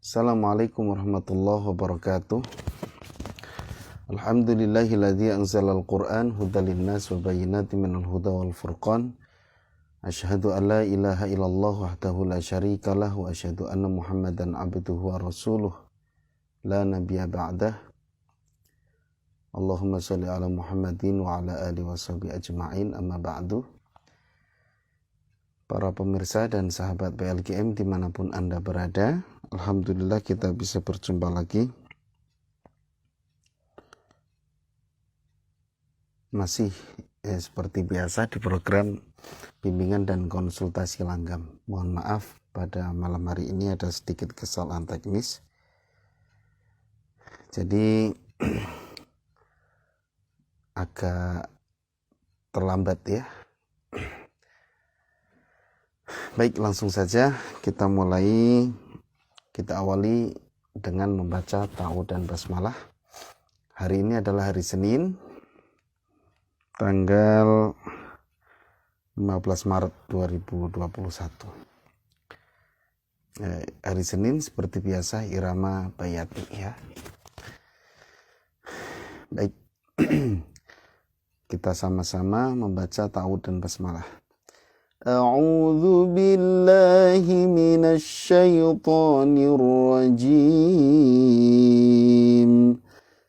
Assalamualaikum warahmatullahi wabarakatuh. Alhamdulillahilladzi anzalal Qur'an hudal linnas wa bayyinatin minal huda wal furqan. Asyhadu an la ilaha illallah wahdahu la syarikalah wa asyhadu anna Muhammadan abduhu wa rasuluh la nabiyya ba'dah. Allahumma shalli ala Muhammadin wa ala alihi washabihi ajma'in, amma ba'du. Para pemirsa dan sahabat PLGM dimanapun Anda berada, alhamdulillah kita bisa berjumpa lagi. Masih seperti biasa di program bimbingan dan konsultasi langgam. Mohon maaf pada malam hari ini ada sedikit kesalahan teknis. Jadi agak terlambat ya. Baik, langsung saja kita awali dengan membaca ta'awudz dan basmalah. Hari ini adalah hari Senin, tanggal 15 Maret 2021. Hari Senin seperti biasa irama bayati ya. Baik, kita sama-sama membaca ta'awudz dan basmalah. A'udzu billahi minasy syaithanir rajim.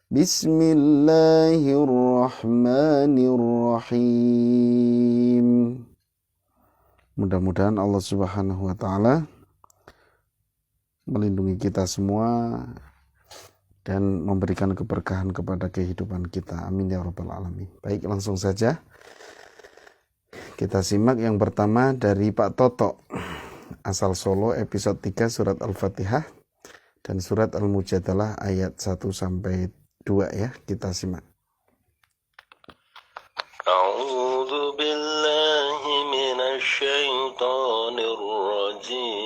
Bismillahirrahmanirrahim. Mudah-mudahan Allah Subhanahu wa taala melindungi kita semua dan memberikan keberkahan kepada kehidupan kita. Amin ya rabbal alamin. Baik, langsung saja kita simak yang pertama dari Pak Toto, asal Solo, episode 3 surat Al-Fatihah dan surat Al-Mujadalah ayat 1 sampai 2 ya, kita simak. A'udzu billahi minasy syaithanir rajim.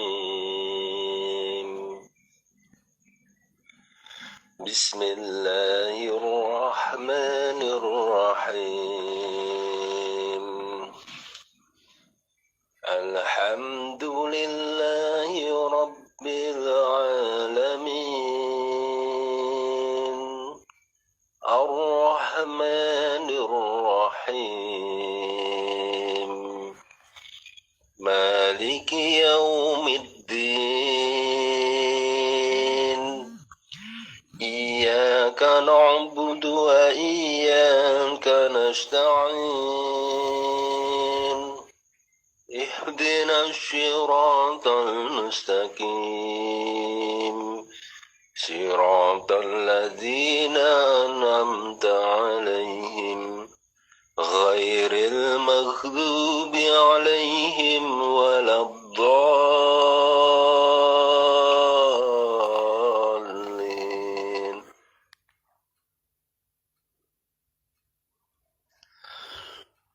Bismillahirrahmanirrahim. Alhamdulillahi rabbil alamin. Ar-Rahmanir Rahim. Maliki yaumiddin. Iyyaka na'budu wa iyyaka nasta'in. Ihdinas siratal mustaqim. Siratal ladzina an'amta 'alaihim ghairil maghdubi 'alaihim waladdallin.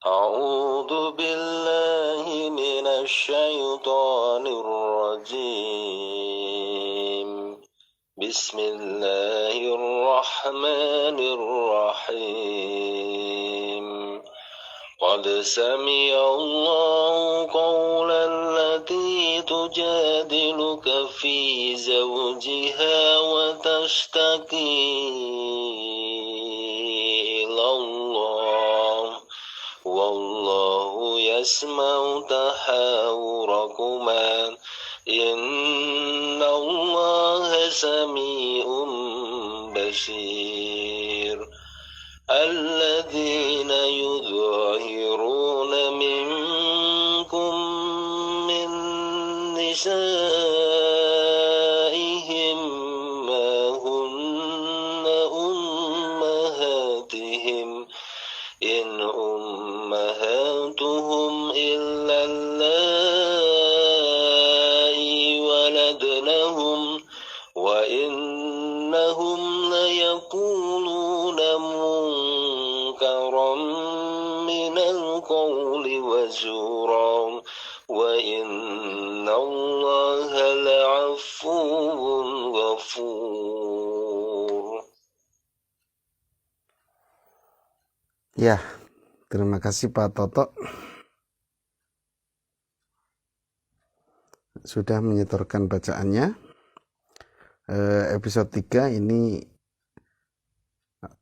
A'udzu billahi minasy syaithanir rajim. Bismillahirrahmanirrahim. Qad sami'allahu qawlan allati tujadiluka fi zawjiha wa tashtaki ilallah. Wallahu yasma'u tahawurakuma. Innallaha sami'un basir. Alladzina yudhahiruna minkum min nisaihim ma hunna ummahatihim in ummahatuhum illa allai waladnahum wa innahum layaquluna munkaram minal qawli wa zuran wa innallaha la'afuwwun ghafur. Ya, terima kasih Pak Toto sudah menyetorkan bacaannya. episode 3 ini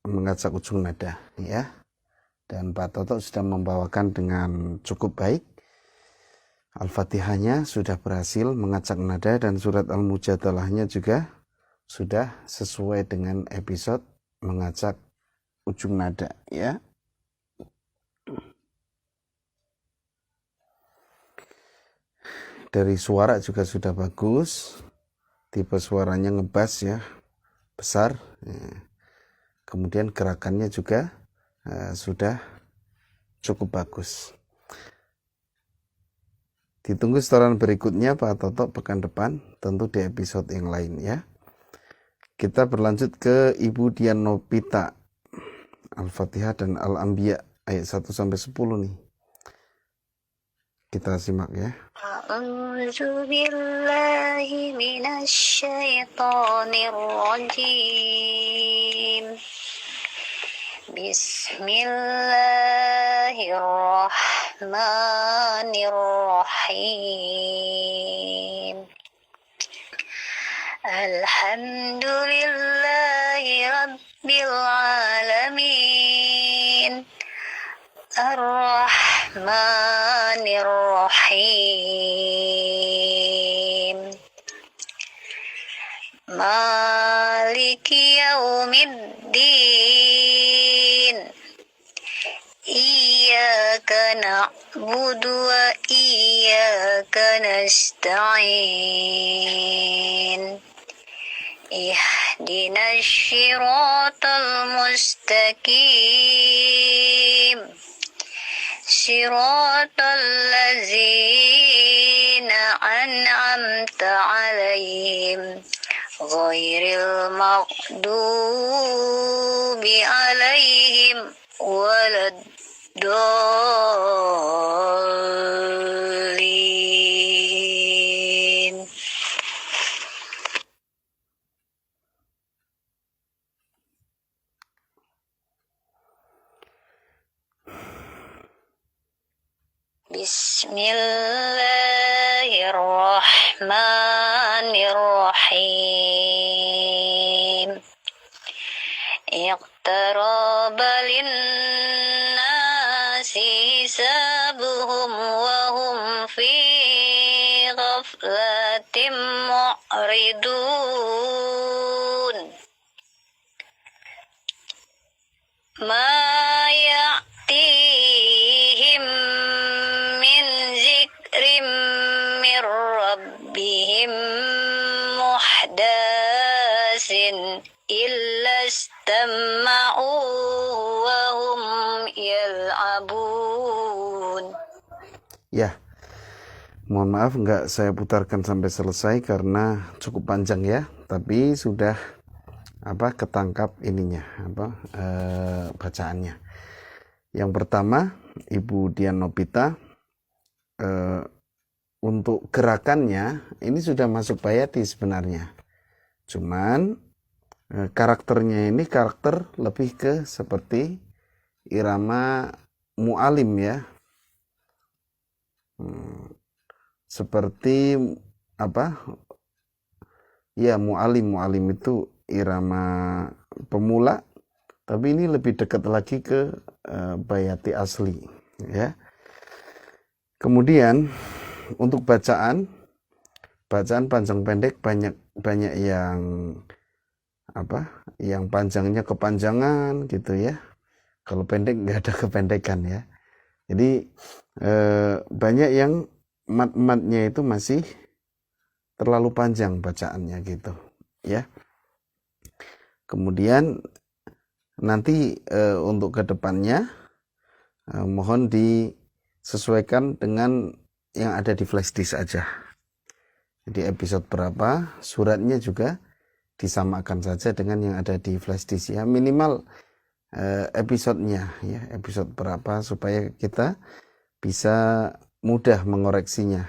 mengajak ujung nada ya. Dan Pak Toto sudah membawakan dengan cukup baik. Al-Fatihahnya sudah berhasil mengacak nada dan surat Al-Mujadalahnya juga sudah sesuai dengan episode mengacak ujung nada ya. Dari suara juga sudah bagus. Tipe suaranya ngebas ya, besar. Kemudian gerakannya juga sudah cukup bagus. Ditunggu setoran berikutnya Pak Toto pekan depan, tentu di episode yang lain ya. Kita berlanjut ke Ibu Dian Nopita, Al-Fatihah dan Al-Anbiya ayat 1 sampai 10 nih. Kita simak ya. A'udzu billahi minasy syaithanir rajim. Bismillahirrahmanirrahim. Alhamdulillahi rabbil alamin. Ar-Rahmanir-Rahim. Maliki yaumiddin. Iyyaka na'budu wa iyyaka nasta'in. Ihdinas siratal mustaqim. Siratal ladzina an'amta 'alaihim ghairil maghdubi 'alaihim waladdallin. Bismillahirrahmanirrahim. Iqtaraba linnasi hisabuhum wa hum fi ghaflatin mu'ridun. Ma ya'tihim min zikrim min rabbihim muhdasin illa istama'u wa hum yal'abun. Ya, mohon maaf nggak saya putarkan sampai selesai karena cukup panjang ya, tapi sudah ketangkap ininya bacaannya. Yang pertama Ibu Dian Nopita, untuk gerakannya ini sudah masuk bayati sebenarnya, cuman karakternya ini karakter lebih ke seperti irama mu'alim ya, seperti mu'alim itu irama pemula, tapi ini lebih dekat lagi ke bayati asli ya. Kemudian untuk bacaan panjang pendek banyak yang yang panjangnya kepanjangan gitu ya. Kalau pendek nggak ada kependekan ya. Jadi banyak yang mat-matnya itu masih terlalu panjang bacaannya gitu ya. Kemudian nanti untuk kedepannya mohon disesuaikan dengan yang ada di flashdisk aja. Jadi episode berapa, suratnya juga disamakan saja dengan yang ada di flashdisk ya. Minimal episodenya ya, episode berapa supaya kita bisa mudah mengoreksinya.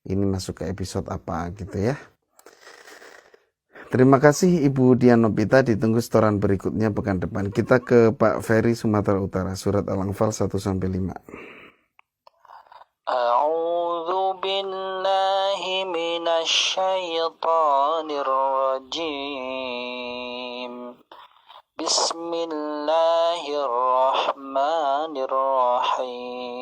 Ini masuk ke episode apa gitu ya. Terima kasih Ibu Dian Nopita, ditunggu setoran berikutnya pekan depan. Kita ke Pak Ferry Sumatera Utara, surat Al-Anfal 1-5. A'udzu billahi minasy الشيطان الرجيم بسم الله الرحمن الرحيم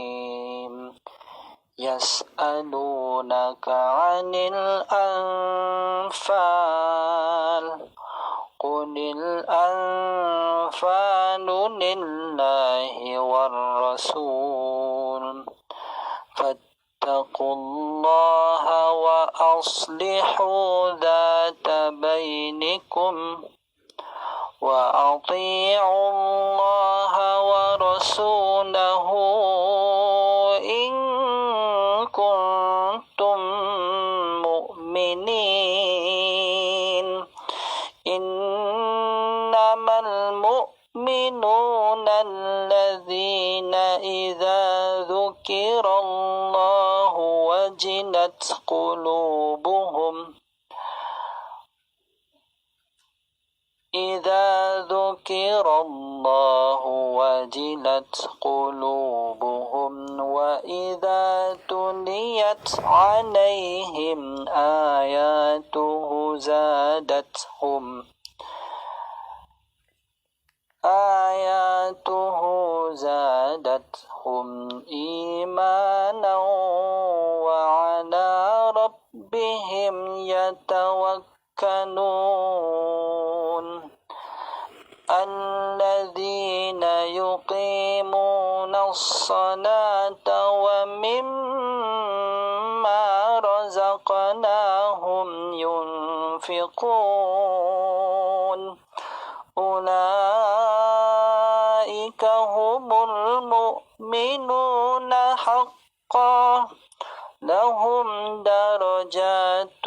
يسألونك عن الأنفال قل الأنفال لله والرسول فاتقوا الله وأصلحوا ذات بينكم وأطيعوا الله ورسوله إن كنتم مؤمنين إنما المؤمنون الذين إذا ذكر الله وجلت قلوبهم إذا ذكر الله وجلت قلوبهم وإذا تليت عليهم آياته زادتهم إيمانا وعلى ربهم يتوكلون الذين يقيمون الصلاة ومما رزقناهم ينفقون أولئك هم المؤمنون حقا لهم درجات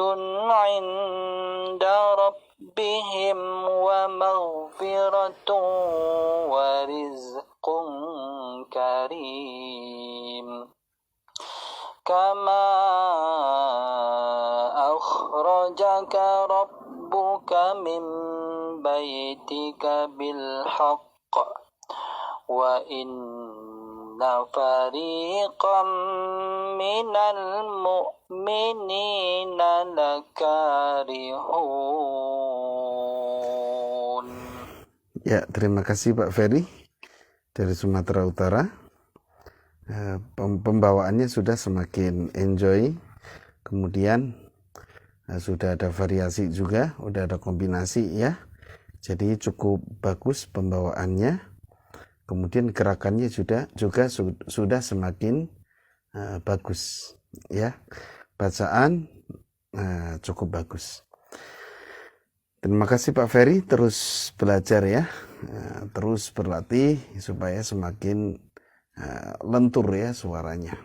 عند ربهم ومغفرة ورزق كريم كما أخرجك ربك من بيتك بالحق وإن فريقا من المؤمنين لكارهون. Ya, terima kasih Pak Ferry dari Sumatera Utara. Pembawaannya sudah semakin enjoy. Kemudian sudah ada variasi juga, udah ada kombinasi ya. Jadi cukup bagus pembawaannya. Kemudian gerakannya juga sudah semakin bagus ya. Bacaan cukup bagus. Terima kasih Pak Ferry, terus belajar ya, terus berlatih supaya semakin lentur ya suaranya.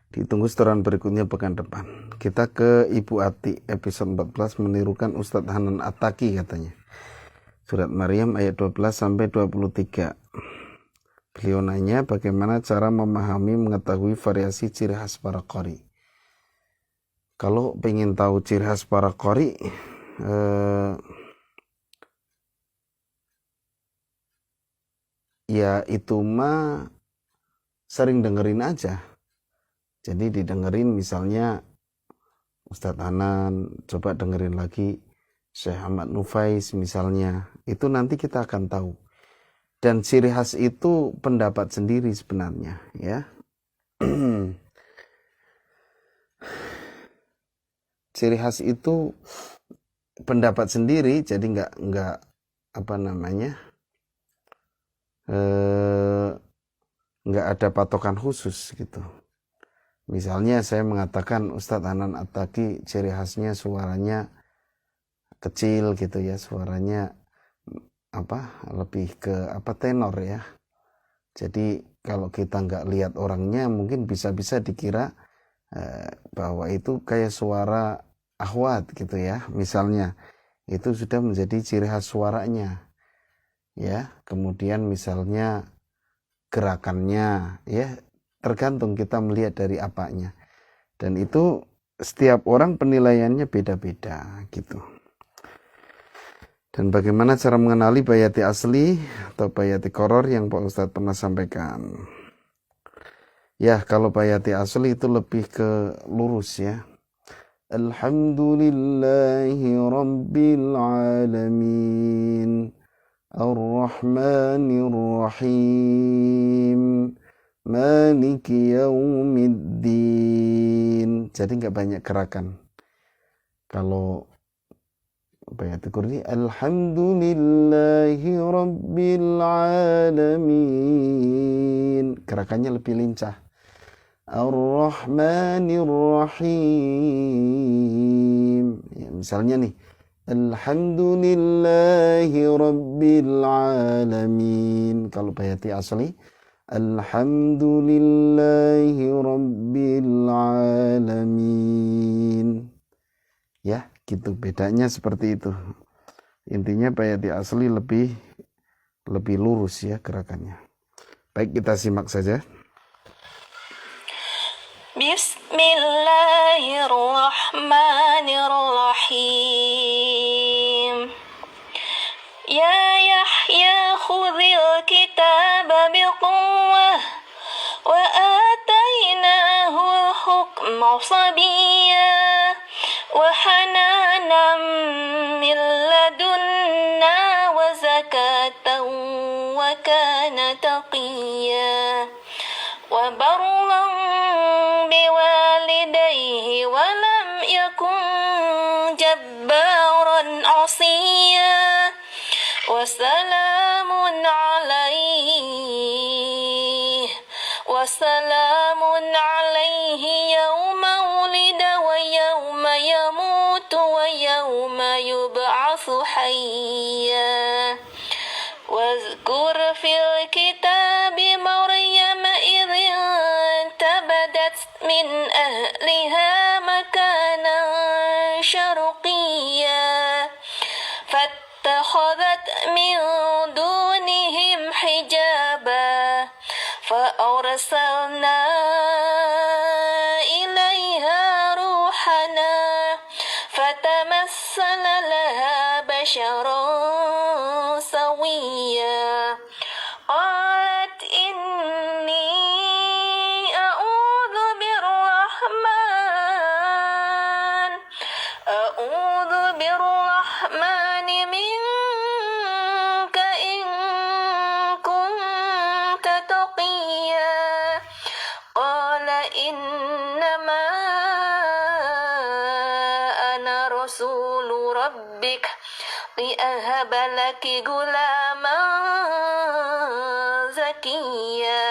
Ditunggu setoran berikutnya pekan depan. Kita ke Ibu Ati, episode 14, menirukan Ustadz Hanan At-Taki katanya. Surat Maryam ayat 12-23. Beliau nanya bagaimana cara memahami, mengetahui variasi ciri khas para qari. Kalau pengen tahu ciri khas para qari, ya itu mah sering dengerin aja. Jadi didengerin misalnya Ustadz Hanan, coba dengerin lagi Syekh Ahmad Nufais misalnya. Itu nanti kita akan tahu. Dan ciri khas itu pendapat sendiri sebenarnya ya. Ciri khas itu pendapat sendiri, jadi nggak apa namanya, nggak ada patokan khusus gitu. Misalnya saya mengatakan Ustadz Hanan At-Taki ciri khasnya suaranya kecil gitu ya, suaranya lebih ke tenor ya. Jadi kalau kita nggak lihat orangnya mungkin bisa-bisa dikira bahwa itu kayak suara akhwat gitu ya. Misalnya itu sudah menjadi ciri khas suaranya ya. Kemudian misalnya gerakannya ya, tergantung kita melihat dari apanya. Dan itu setiap orang penilaiannya beda-beda gitu. Dan bagaimana cara mengenali bayati asli atau bayati koror yang Pak Ustadz pernah sampaikan. Ya, kalau bayati asli itu lebih ke lurus ya. Alhamdulillahi Rabbil Alamin, Ar-Rahmanir Rahim, Maliki Yaumiddin. Jadi nggak banyak gerakan. Kalau Bayatul Kursi, Alhamdulillahi Rabbil Alamin, gerakannya lebih lincah. Ar-Rahmanir Rahim. Ya, misalnya nih, Alhamdulillahi Rabbil Alamin. Kalau bayati asli, Alhamdulillahi Rabbil Alamin. Ya, gitu, bedanya seperti itu. Intinya bayati asli lebih lurus ya gerakannya. Baik, kita simak saja. Bismillahirrahmanirrahim. Ya Yahya khudhil kitaba biquwwah wa atainahu al-hukma sabiyya wa hananan min ladunna wa zakatan wa kana taqiyya wa barran biwalidayhi wa lam yakun jabbaran 'asiyya wa salamun 'alaihi yawma wulida wa yawma yamutu wa yawma yub'atsu hayya. واذكر في الكتاب مريم إذ انتبذت من أهلها مكانا شرقيا فاتخذت من دونهم حجابا فأرسلنا إليها روحنا فتمثل لها بشرا سويا قالت إني أعوذ بالرحمن منك إن كنت تقيا قال إنما أنا رسول ربك لأهب لك غلاما زكيا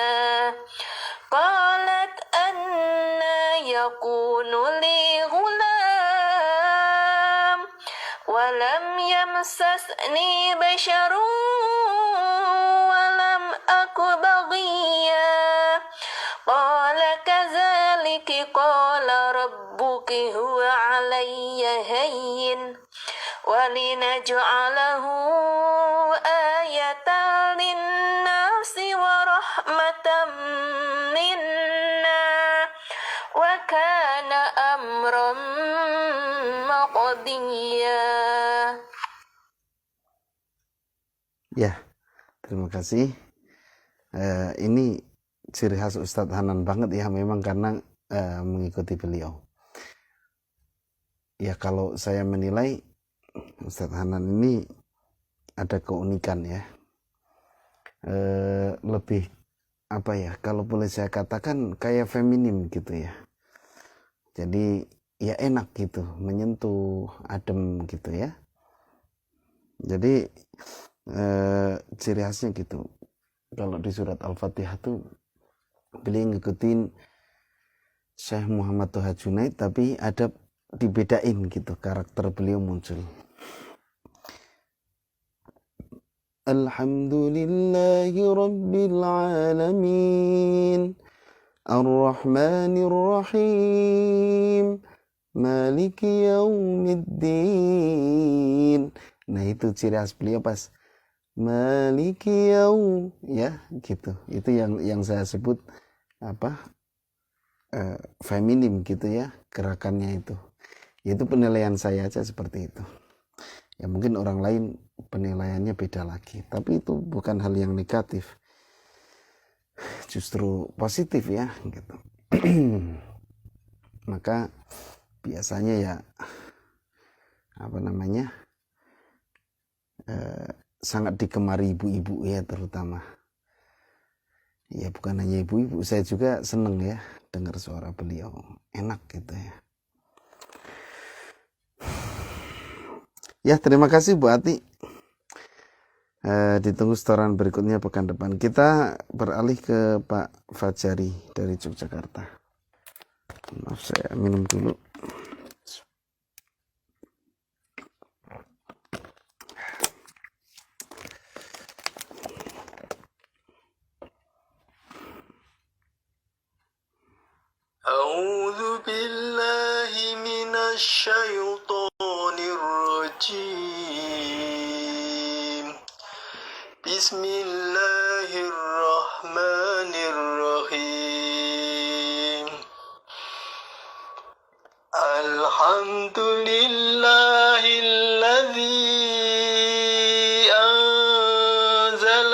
قالت أنى يكون لي غلام ولم يمسسني بشر ولم أك بغيا قال كذلك قال ربك هو علي هين ولنجعله آية للناس ورحمة منا وكان أمرا مقضيا. Ya, terima kasih. Ini ciri khas Ustadz Hanan banget ya, memang karena mengikuti beliau. Ya, kalau saya menilai Ustadz Hanan ini ada keunikan ya, lebih apa ya, kalau boleh saya katakan kayak feminim gitu ya. Jadi ya enak gitu, menyentuh, adem gitu ya. Jadi ciri khasnya gitu. Kalau di surat Al-Fatihah tuh beliau ngikutin Syekh Muhammad Toha Junaid, tapi ada dibedain gitu, karakter beliau muncul. Alhamdulillahi Rabbil Alamin, Ar-Rahmanir Rahim, Maliki Yaumiddin. Nah itu ciri khas beliau pas Maliki Yaum, ya gitu. Itu yang saya sebut apa, feminim gitu ya, gerakannya itu. Itu penilaian saya aja seperti itu. Ya mungkin orang lain penilaiannya beda lagi, tapi itu bukan hal yang negatif, justru positif ya gitu. Maka biasanya ya sangat digemari ibu-ibu ya, terutama ya, bukan hanya ibu-ibu, saya juga seneng ya dengar suara beliau, enak gitu ya. Ya, terima kasih Bu Ati. Ditunggu setoran berikutnya pekan depan. Kita beralih ke Pak Fajari dari Yogyakarta. Maaf, saya minum dulu. أعوذ بالله من الشيطان الرجيم بسم الله الرحمن الرحيم الحمد لله الذي أنزل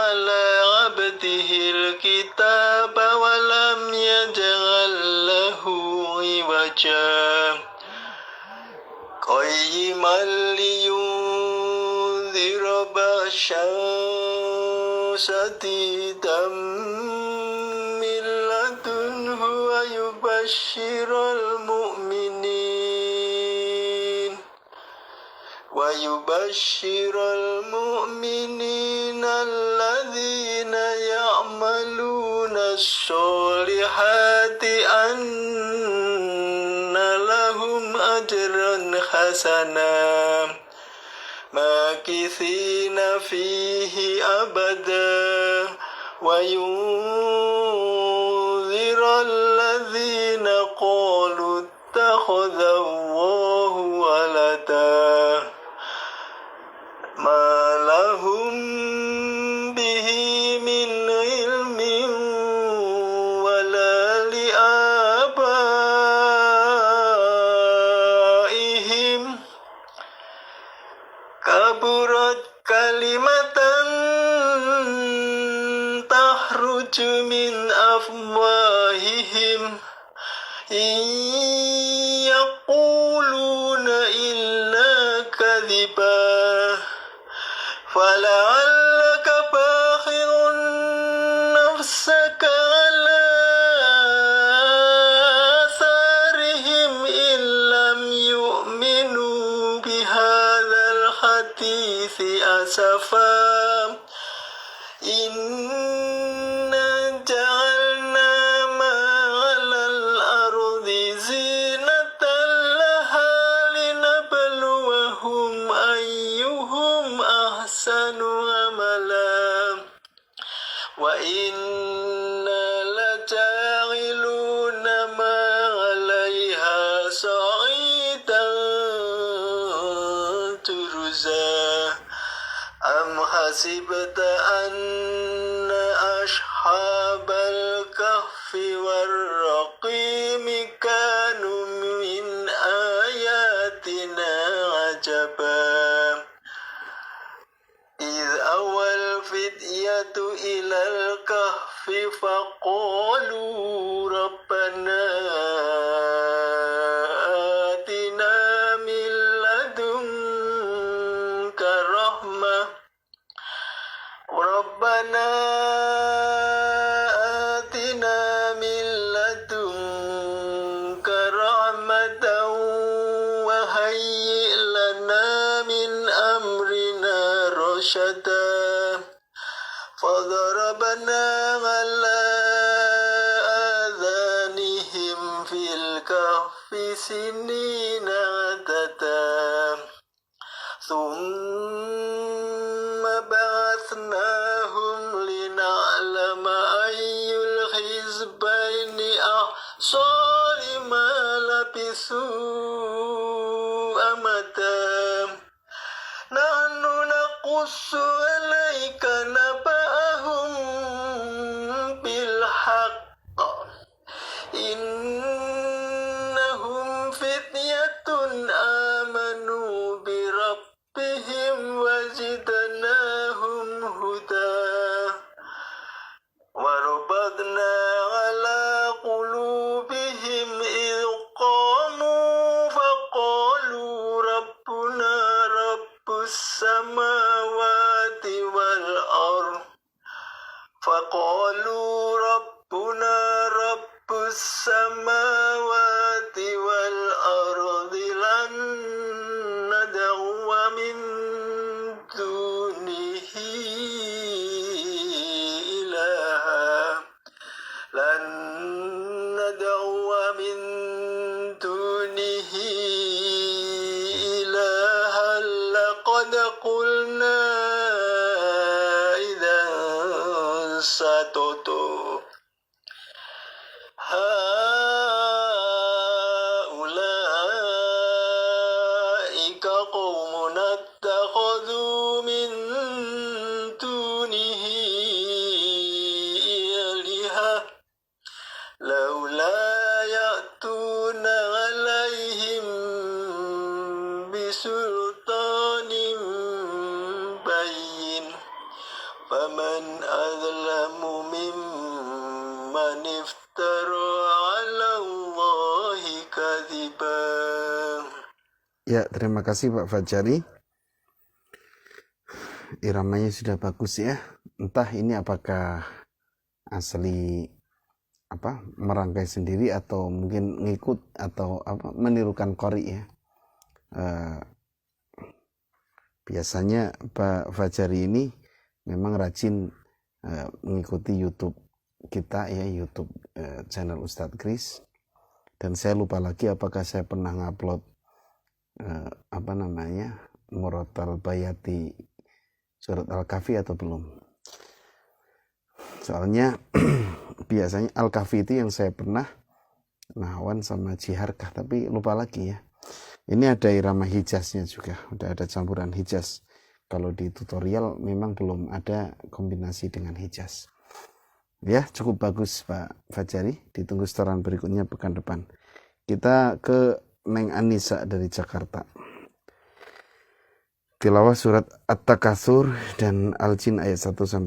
على عبده الكتاب ولم يجعل له عوجا قيما لينذر بأسا شديدا من لدنه ويبشر المؤمنين الذين يعملون الصالحات أن لهم أجرا حسنا ماكثين فيه أبدا وينذر الذين قالوا اتخذ الله ولدا ما لهم به من علم ولا لآبائهم كبرت كلمة تخرج من أفواههم إن يقولون إلا كذبا فلعلك باخع نفسك على آثارهم إن لم يؤمنوا بهذا الحديث أسفا إنا جعلنا ما على الأرض زينة لها لنبلوهم أيهم أحسن عملا وإنا لجاعلون ما عليها صعيدا جرزا أم حسبت أن أصحاب الكهف والرقيم كانوا من آياتنا عجبا إذ أوى الفتية إلى الكهف فقالوا ربنا آتنا من لدنك رحمة ربنا آتنا من لدنك رحمة وهيئ لنا من أمرنا رشدا فضربنا على آذانهم في الكهف سنين عددا ثم بعثناهم لنعلم أي الحزبين أحصى لما لبثوا أمدا نحن نقص عليك نبأهم بالحق إنهم فتية آمنوا بربهم وزدناهم هدى وربطنا على قلوبهم إذ قاموا السماوات والأرض لن ندعو من دونه إلها لن ندعو من دونه إلها لقد قلنا إذا شططا هؤلاء قوم اتخذوا من دونه آلهة لولا يأتون عليهم بسلطان بين فمن أظلم ممن افترى على الله كذبا. Ya, terima kasih Pak Fajari. Iramanya sudah bagus ya. Entah ini apakah asli merangkai sendiri atau mungkin ngikut atau menirukan qori ya. Biasanya Pak Fajari ini memang rajin mengikuti YouTube kita ya, YouTube channel Ustadz Kris. Dan saya lupa lagi apakah saya pernah ngupload Murattal Bayati surat Al-Kahfi atau belum. Soalnya biasanya Al-Kahfi itu yang saya pernah nahwan sama jiharkah, tapi lupa lagi ya. Ini ada irama hijaznya juga, udah ada campuran hijaz. Kalau di tutorial memang belum ada kombinasi dengan hijaz. Ya, cukup bagus Pak Fajari. Ditunggu setoran berikutnya pekan depan. Kita ke Neng Anissa dari Jakarta. Tilawah surat At-Takatsur dan Al-Jin ayat 1-10.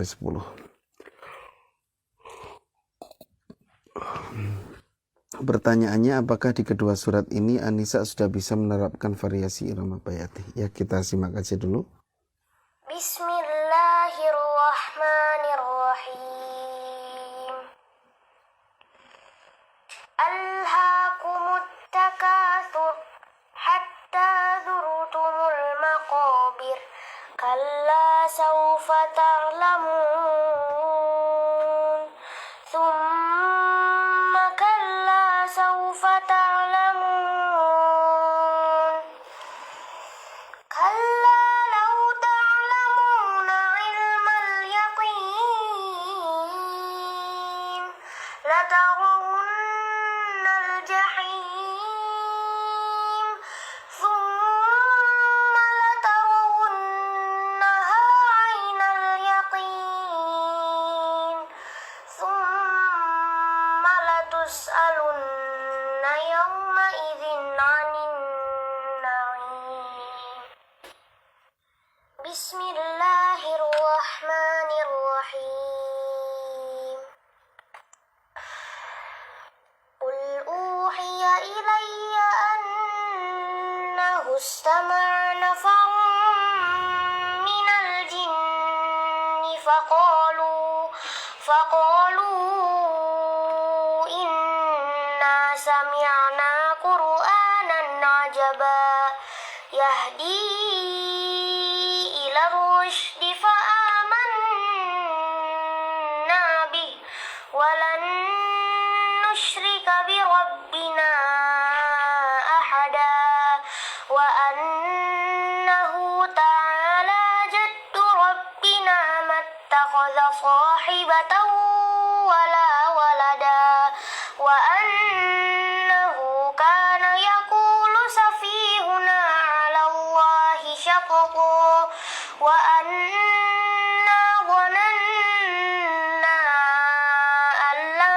Pertanyaannya, apakah di kedua surat ini Anissa sudah bisa menerapkan variasi irama bayati? Ya, kita simak aja dulu. Bismillahirrahmanirrahim. Alhaakumut takatsur hatta zurtumul maqabir kalla sawfa ta'lamun thumma kalla sawfa ta'lamun kalla law ta'lamuna ilmal yaqin latarawunnal jahim thumma latarawunnaha 'ainal yaqin thumma latus'alunna yawma idzin 'anin na'im. Bismillahirrahmanirrahim. Qul uhiya ilayya annahu istama'a nafarun minal jinni faqalu inna sami'na qur'anan 'ajaba yahdi ila rusydi fa'amanna bih walan nusyrika bi rabbina ahada wa annahu ta'ala jaddu rabbina mattakhadha sahibatan wala walada wa annahu kana yaqulu safihuna 'ala Allahi syaqqa wa anna dhananna an lan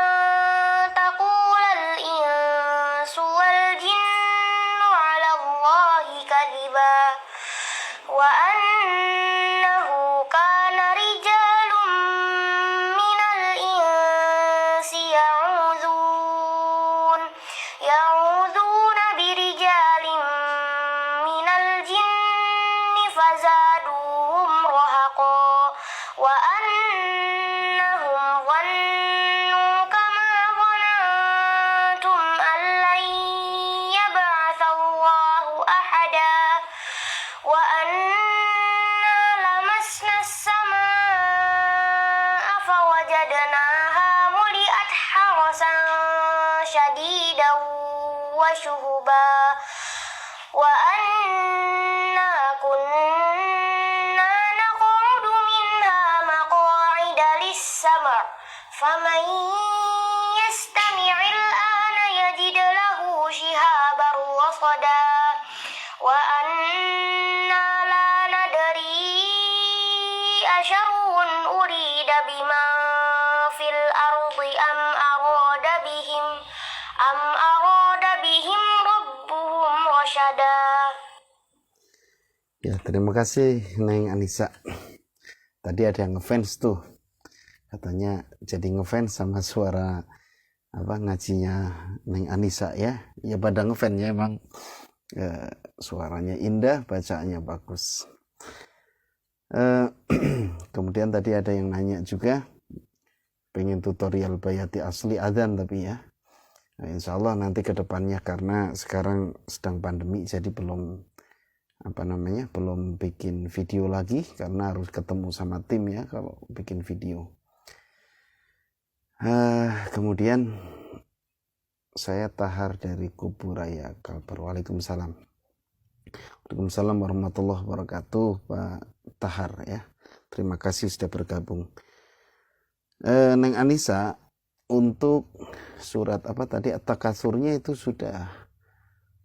taqula al-insu wal jinnu 'ala Allahi kadhiba wa annahu kana rijalun minal insi ya'udhuna birijalin minal jinni fazaduhum rahaqa wa annahum dhannu kama شديدا وشهبا وأنا كنا نقعد منها مقاعد للسمع فمن يستمع الآن يجد له شهابا رصدا وأنا لا ندري أشر أريد بمن في الأرض أم أراد بهم ربهم رشدا. Ya, terima kasih Neng Anissa. Tadi ada yang ngefans tuh. Katanya jadi ngefans sama suara ngajinya Neng Anissa ya. Ya pada ngefans ya emang. Suaranya indah, bacaannya bagus. Kemudian tadi ada yang nanya juga pengen tutorial bayati asli adzan tapi ya. Nah, insya Allah nanti ke depannya karena sekarang sedang pandemi jadi belum bikin video lagi karena harus ketemu sama tim ya kalau bikin video. Kemudian saya Tahar dari Kuburaya Kalbar. Waalaikumsalam. Waalaikumsalam warahmatullahi wabarakatuh Pak Tahar ya. Terima kasih sudah bergabung. Neng Anissa, untuk surat tadi At-Takasurnya itu sudah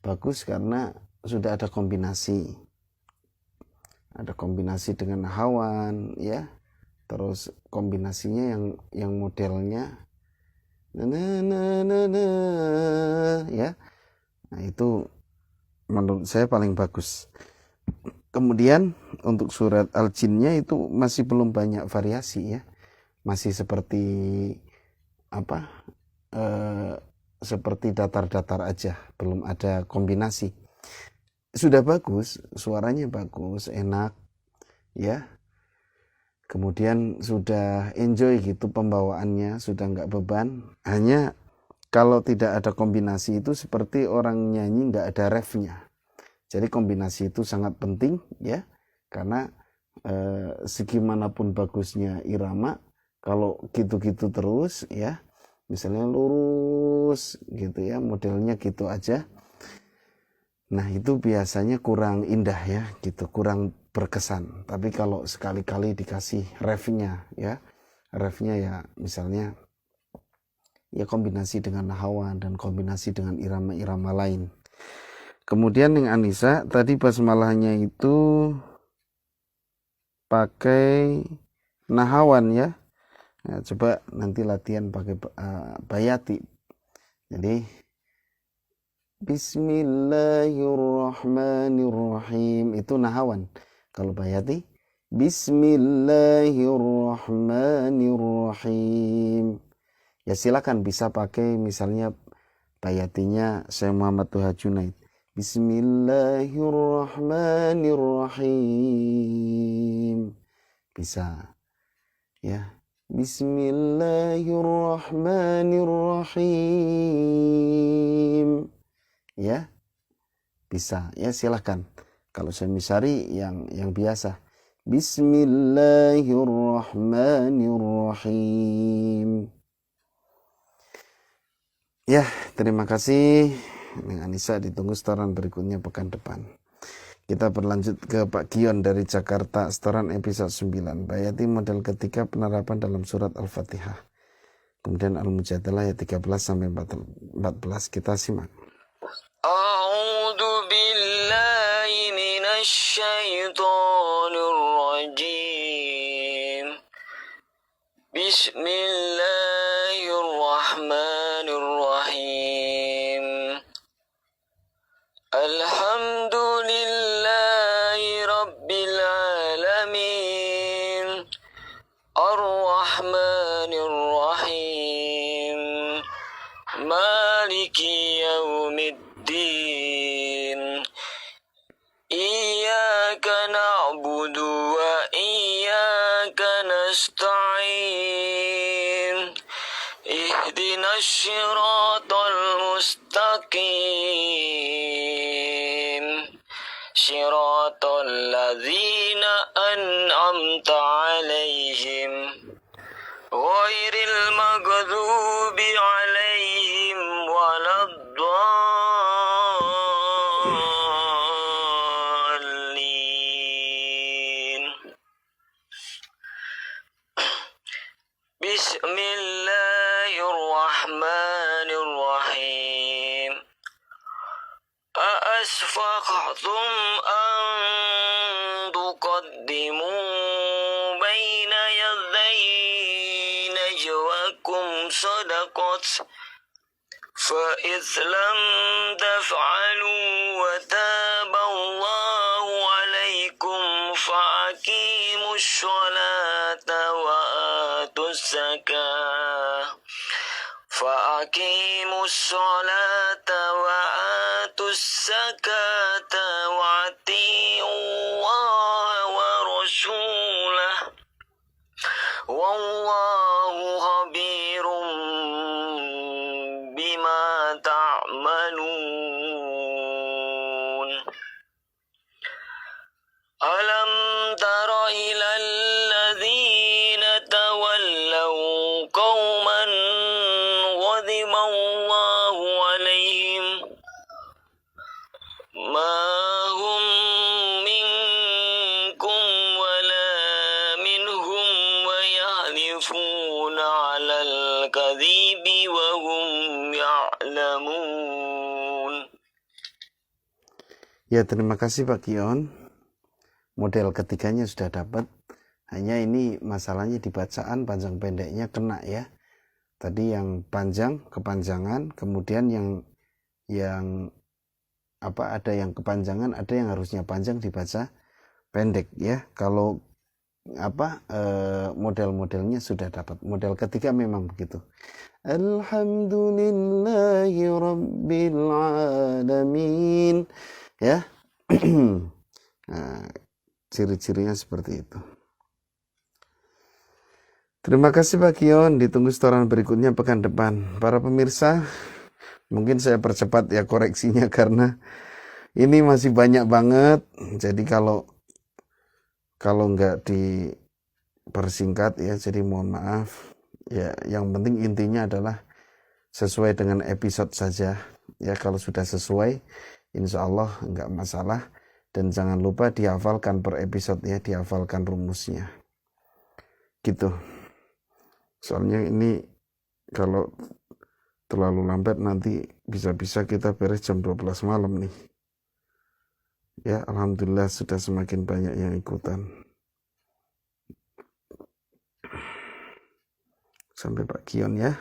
bagus karena sudah ada kombinasi dengan hawan ya, terus kombinasinya yang modelnya ya. Nah itu menurut saya paling bagus. Kemudian untuk surat Al-Jinnya itu masih belum banyak variasi ya, masih seperti seperti datar-datar aja, belum ada kombinasi. Sudah bagus, suaranya bagus, enak ya. Kemudian sudah enjoy gitu pembawaannya, sudah nggak beban. Hanya kalau tidak ada kombinasi itu seperti orang nyanyi nggak ada refnya. Jadi kombinasi itu sangat penting ya, karena segimanapun bagusnya irama, kalau gitu-gitu terus ya, misalnya lurus gitu ya, modelnya gitu aja. Nah itu biasanya kurang indah ya, gitu, kurang berkesan. Tapi kalau sekali-kali dikasih refnya ya misalnya ya kombinasi dengan hawan dan kombinasi dengan irama-irama lain. Kemudian yang Anissa tadi basmalahnya itu pakai nahawan ya. Nah, coba nanti latihan pakai bayati. Jadi Bismillahirrahmanirrahim itu nahawan. Kalau bayati Bismillahirrahmanirrahim. Ya silakan bisa pakai misalnya bayatinya Syekh Muhammad Tuha Junaid. Bismillahirrahmanirrahim. Bisa. Ya. Bismillahirrahmanirrahim. Ya. Bisa. Ya silakan. Kalau saya misari yang biasa. Bismillahirrahmanirrahim. Ya, terima kasih Neng Anissa, ditunggu setoran berikutnya pekan depan. Kita berlanjut ke Pak Gion dari Jakarta, setoran episode 9. Bayati model ketiga penerapan dalam surat Al-Fatihah. Kemudian Al-Mujadalah ayat 13 sampai 14. Kita simak. A'udzu billahi minasy syaithanir rajim. Bismillahirrahmanirrahim. Alhamdulillahi rabbil alamin. Ar-Rahmanir Rahim. Maliki yaumiddin. Iyyaka na'budu wa iyyaka nasta'in. Ihdinas siratal mustaqim. Siratal ladzina an'amta 'alaihim. Ghairil maghdubi 'alaihim أشفقتم أن تقدموا بين يدي نجواكم صدقات فإذ لم تفعلوا وتاب الله عليكم فأقيموا الصلاة وآتوا الزكاة وأطيعوا الله ورسوله والله خبير بما تعملون ألم تر إلى الذين تولوا قوما غضب الله عليهم ما هم منكم ولا منهم ويحلفون على الكذب وهم يعلمون. Ya, terima kasih Pak Kion. Model ketiganya sudah dapat. Hanya ini masalahnya di bacaan panjang pendeknya kena ya. Tadi yang panjang kepanjangan, kemudian yang ada yang kepanjangan, ada yang harusnya panjang dibaca pendek ya. Kalau model-modelnya sudah dapat. Model ketiga memang begitu. Alhamdulillahi Rabbil Alamin ya. Nah, ciri-cirinya seperti itu. Terima kasih Pak Kion, ditunggu setoran berikutnya pekan depan. Para pemirsa, mungkin saya percepat ya koreksinya karena ini masih banyak banget. Jadi kalau nggak dipersingkat ya, jadi mohon maaf. Ya, yang penting intinya adalah sesuai dengan episode saja. Ya, kalau sudah sesuai, insya Allah nggak masalah. Dan jangan lupa dihafalkan per episode ya, dihafalkan rumusnya. Gitu. Soalnya ini kalau terlalu lambat nanti bisa-bisa kita beres jam 12 malam nih. Ya, alhamdulillah sudah semakin banyak yang ikutan. Sampai Pak Kion ya.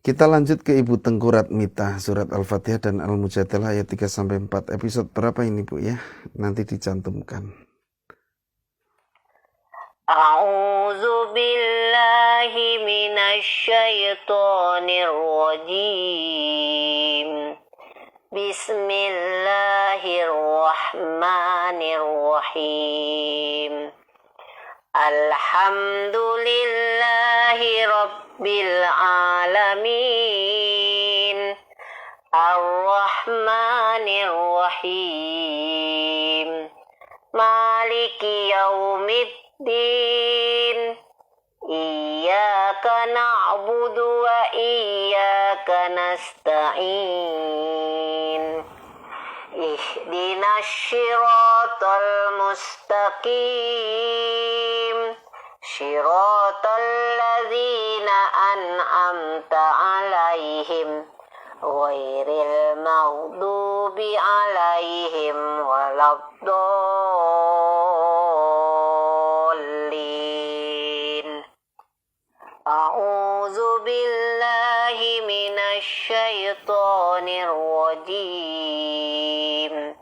Kita lanjut ke Ibu Tengku Ratmita, surat Al-Fatihah dan Al-Mujadilah ayat 3-4. Episode berapa ini Bu ya? Nanti dicantumkan. A'udzu billahi minasyaitonir rajim. Bismillahirrahmanirrahim. Alhamdulillahi rabbil alamin. Ar-Rahmanir Rahim. Maliki yaumiddin. Iyyaka na'budu wa iyyaka nasta'in. Ihdinas siratal mustaqim. Siratal ladzina an'amta 'alaihim ghairil maghdubi 'alaihim waladdallin. A'udzu billahi minasyaitonir rajim.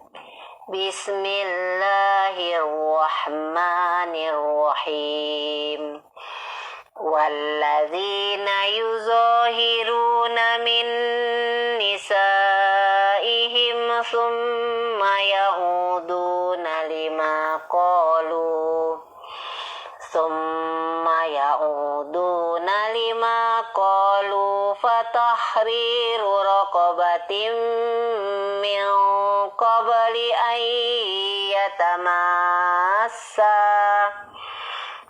Bismillahirrahmanirrahim. Walladzina yuzahiruna min nisaihim thumma yauduna lima qalu fatahriru raqabatin min qabli an yatamassa.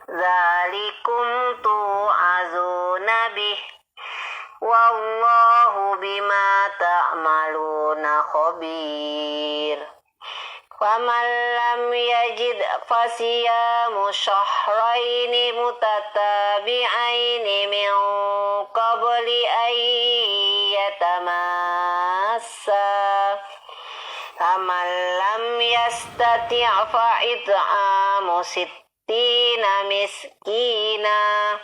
Dzalikum tu'azuna bih wallahu bima ta'maluna khabir. Faman lam yajid fasiyamu syahraini mutatabi'aini min qabli an yatamassa. faman lam yastati' fa it'amu sittina miskina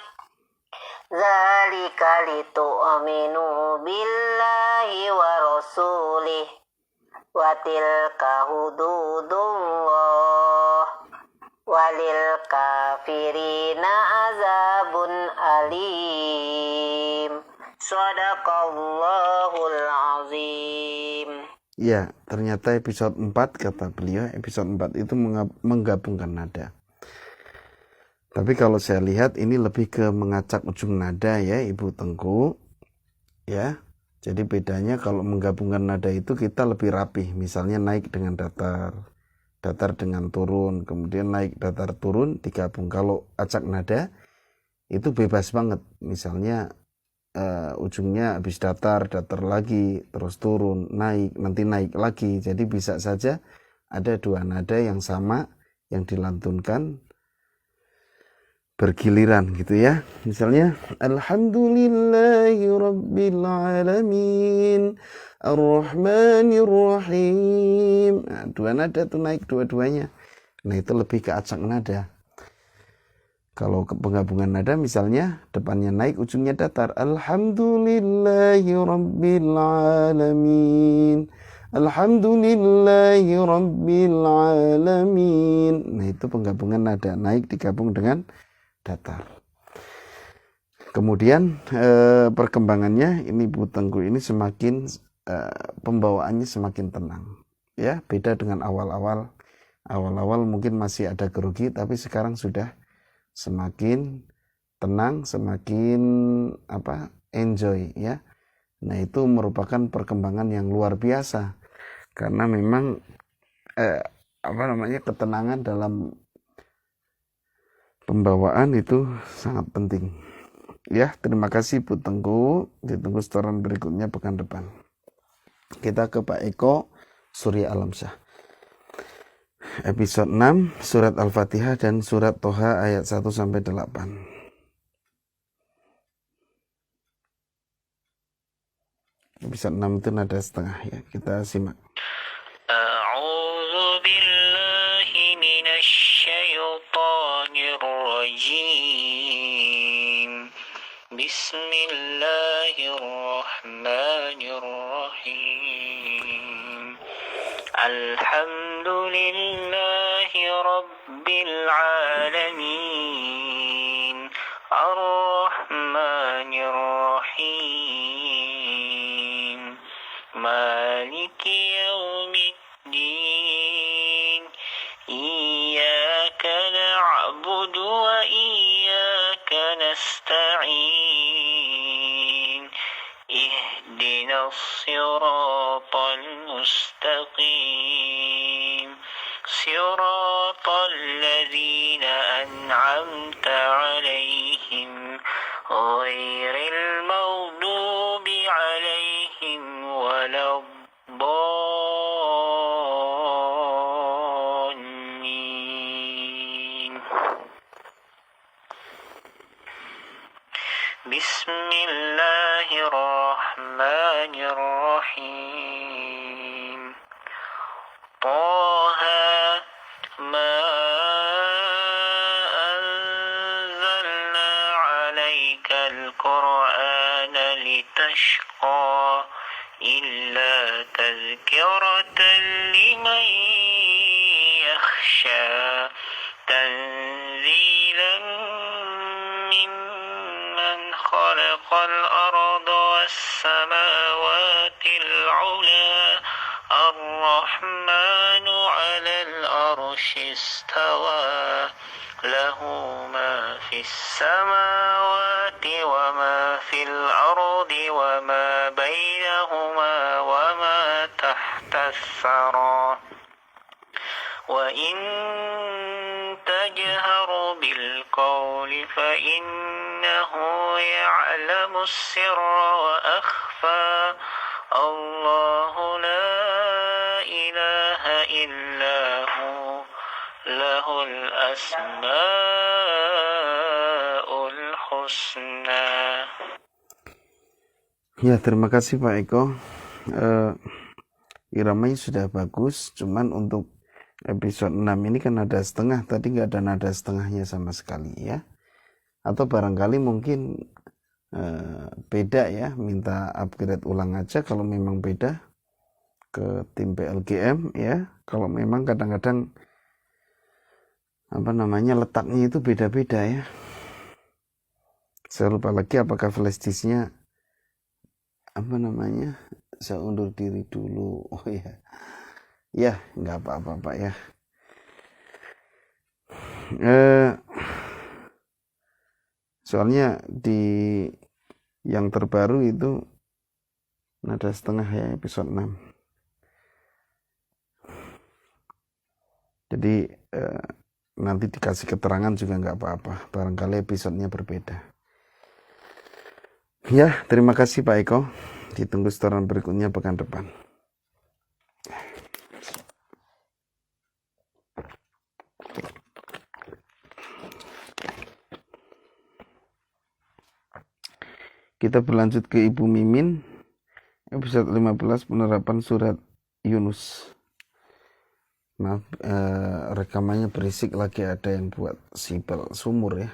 zalika litu'minu billahi wa rasulih wa tilka hududullah walil kafirina azabun alim. Shadaqallahul azim. Ya, ternyata episode 4 kata beliau, episode 4 itu menggabungkan nada. Tapi kalau saya lihat ini lebih ke mengacak ujung nada ya Ibu Tengku. Ya. Jadi bedanya kalau menggabungkan nada itu kita lebih rapih. Misalnya naik dengan datar, datar dengan turun, kemudian naik datar turun digabung. Kalau acak nada itu bebas banget. Misalnya ujungnya habis datar, datar lagi, terus turun, naik, nanti naik lagi. Jadi bisa saja ada dua nada yang sama yang dilantunkan bergiliran gitu ya. Misalnya alhamdulillahi rabbil alamin arrahmanir rahim. Nah, dua nada tuh naik dua-duanya. Nah, itu lebih ke acak nada. Kalau ke penggabungan nada misalnya depannya naik, ujungnya datar. Alhamdulillahi rabbil alamin. Alhamdulillahi rabbil alamin. Nah, itu penggabungan nada, naik digabung dengan datar. Kemudian perkembangannya ini Bu Tengku ini semakin pembawaannya semakin tenang. Ya, beda dengan awal-awal. Awal-awal mungkin masih ada grogi, tapi sekarang sudah semakin tenang, semakin enjoy ya. Nah, itu merupakan perkembangan yang luar biasa karena memang ketenangan dalam pembawaan itu sangat penting. Ya, terima kasih Bu Tengku. Ditunggu setoran berikutnya pekan depan. Kita ke Pak Eko, Surya Alamsyah. Episode 6, surat Al-Fatihah dan surat Toha ayat 1 sampai 8. Episode 6 itu nada setengah ya. Kita simak. A'udzu billahi minasyaitonir rajim. Bismillahirrahmanirrahim. Alhamdulillahi rabbil alamin. Ar-Rahmanir Rahim. Maliki yaumiddin. Iyyaka na'budu wa iyyaka nasta'in. Ihdinas siratal mustaqim. Siratal ladzina an'amta 'alaihim ghairil maghdubi 'alaihim waladdallin. Bismillahirrahmanirrahim. Taha ma anzalna 'alaikal qur'ana litashqa illa tadhkiratan liman yakhsha tanzilan mimman khalaqal arda was samawatil 'ula. الرحمن على العرش استوى له ما في السماوات وما في الأرض وما بينهما وما تحت الثرى وإن تجهر بالقول فإنه يعلم السر وأخفى الله لا إله إلا هو له الأسماء الحسنى. Ya, terima kasih Pak Eko. iramanya sudah bagus, cuman untuk episode 6 ini kan nada setengah, tadi nggak ada nada setengahnya sama sekali ya. Atau barangkali mungkin beda ya, minta upgrade ulang aja kalau memang beda ke tim PLGM ya. Kalau memang kadang-kadang letaknya itu beda-beda ya. Saya lupa lagi apakah flash disknya saya undur diri dulu. Oh ya nggak apa-apa Pak ya. Soalnya di yang terbaru itu nada setengah ya, episode 6. Jadi nanti dikasih keterangan juga nggak apa-apa, barangkali episodenya berbeda. Ya, terima kasih Pak Eko. Ditunggu setoran berikutnya pekan depan. Kita berlanjut ke Ibu Mimin, episode 15 penerapan surat Yunus. Maaf, rekamannya berisik lagi, ada yang buat sibel sumur ya.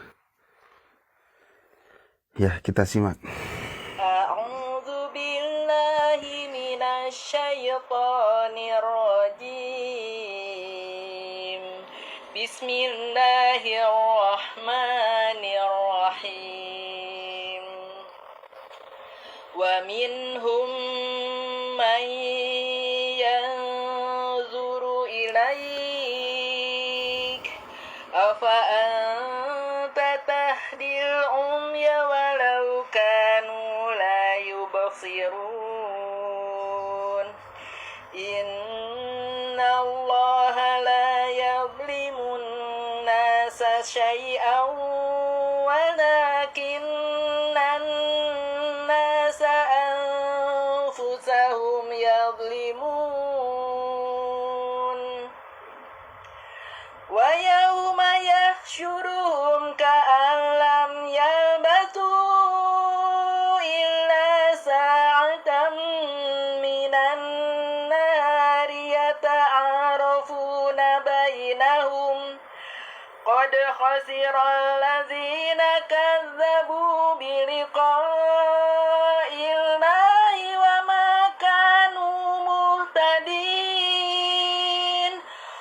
Ya, kita simak. A'udzu billahi minasyaitonir rajim. Bismillahirrahmanirrahim. Wa minhum man yanzuru ilaik afa anta tahdil umya walau kanu la yubsirun. Inna allaha la yadlimun nasa syai'an walakinnan nasa anfusahum yadlimun. Wa yawma yahsyuruhum ka'an lam yalbathu illa sa'atan minan nahari yata'arafuna bainahum qad khasira allazina kazzabu biliqa'illahi wa ma kanu muhtadin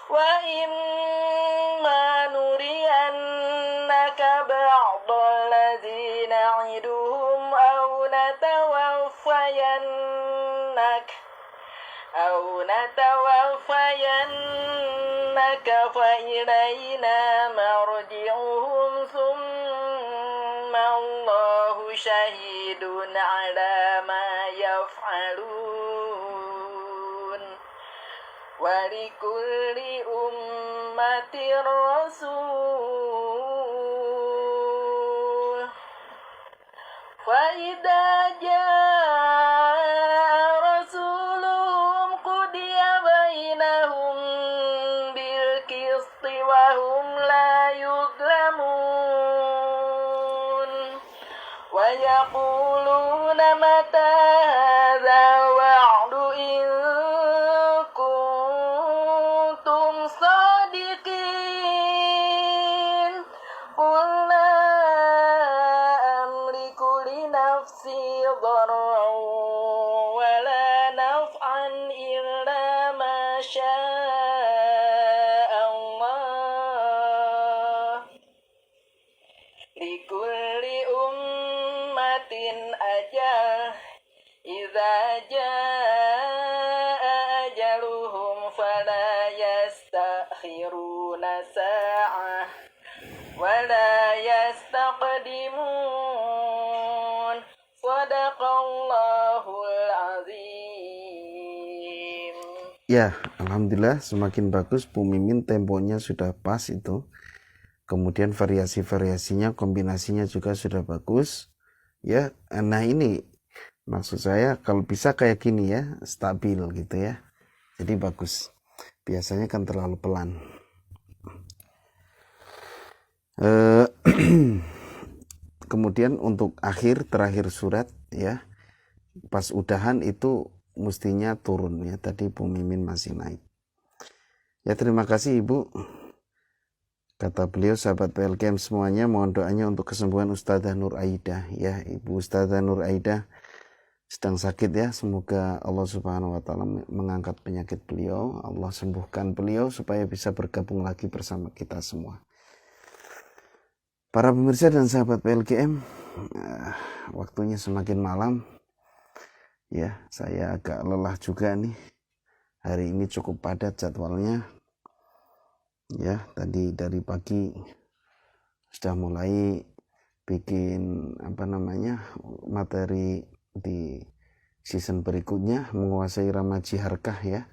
wa imma nuriyannaka ba'dallazina 'iduhum aw natawaffayannaka fa ilayna marji'uhum thumma Allahu syahidun 'ala ma yaf'alun wa likulli ummatin rasul fa idza jaa rasuluhum qudiya bainahum bil qisti wa hum la yuzlamun wa yaquluna mata hadza wa'du in kuntum sadiqin qul la amliku li nafsi darran wa la naf'an illa ma syaa Allah. Likulli ummatin ajal idza jaa ajaluhum fala yastakhiruna sa'ah wa la yastaqdimun. Shadaqallahul azim. Ya, alhamdulillah semakin bagus Bu Mimin, temponya sudah pas itu. Kemudian variasi-variasinya, kombinasinya juga sudah bagus. Ya, nah ini maksud saya kalau bisa kayak gini ya, stabil gitu ya. Jadi bagus. Biasanya kan terlalu pelan. Kemudian untuk terakhir surat ya, pas udahan itu mestinya turun ya. Tadi Bu Mimin masih naik. Ya terima kasih Ibu. Kata beliau, sahabat PLKM semuanya, mohon doanya untuk kesembuhan Ustazah Nur Aida. Ya, Ibu Ustazah Nur Aida sedang sakit ya. Semoga Allah Subhanahu wa taala mengangkat penyakit beliau, Allah sembuhkan beliau supaya bisa bergabung lagi bersama kita semua. Para pemirsa dan sahabat PLKM, waktunya semakin malam. Ya, saya agak lelah juga nih. Hari ini cukup padat jadwalnya. Ya, tadi dari pagi sudah mulai bikin materi di season berikutnya, menguasai Ramaji Harkah ya.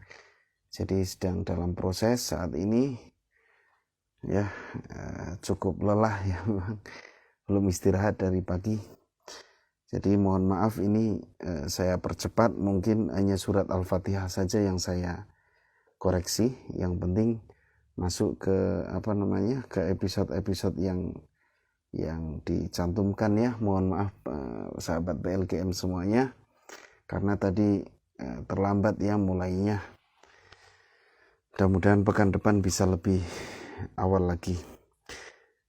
Jadi sedang dalam proses saat ini ya, cukup lelah ya, belum istirahat dari pagi. Jadi mohon maaf ini saya percepat, mungkin hanya surat Al-Fatihah saja yang saya koreksi. Yang penting masuk ke ke episode-episode yang dicantumkan ya. Mohon maaf sahabat PLKM semuanya, karena tadi terlambat ya mulainya. Mudah-mudahan pekan depan bisa lebih awal lagi.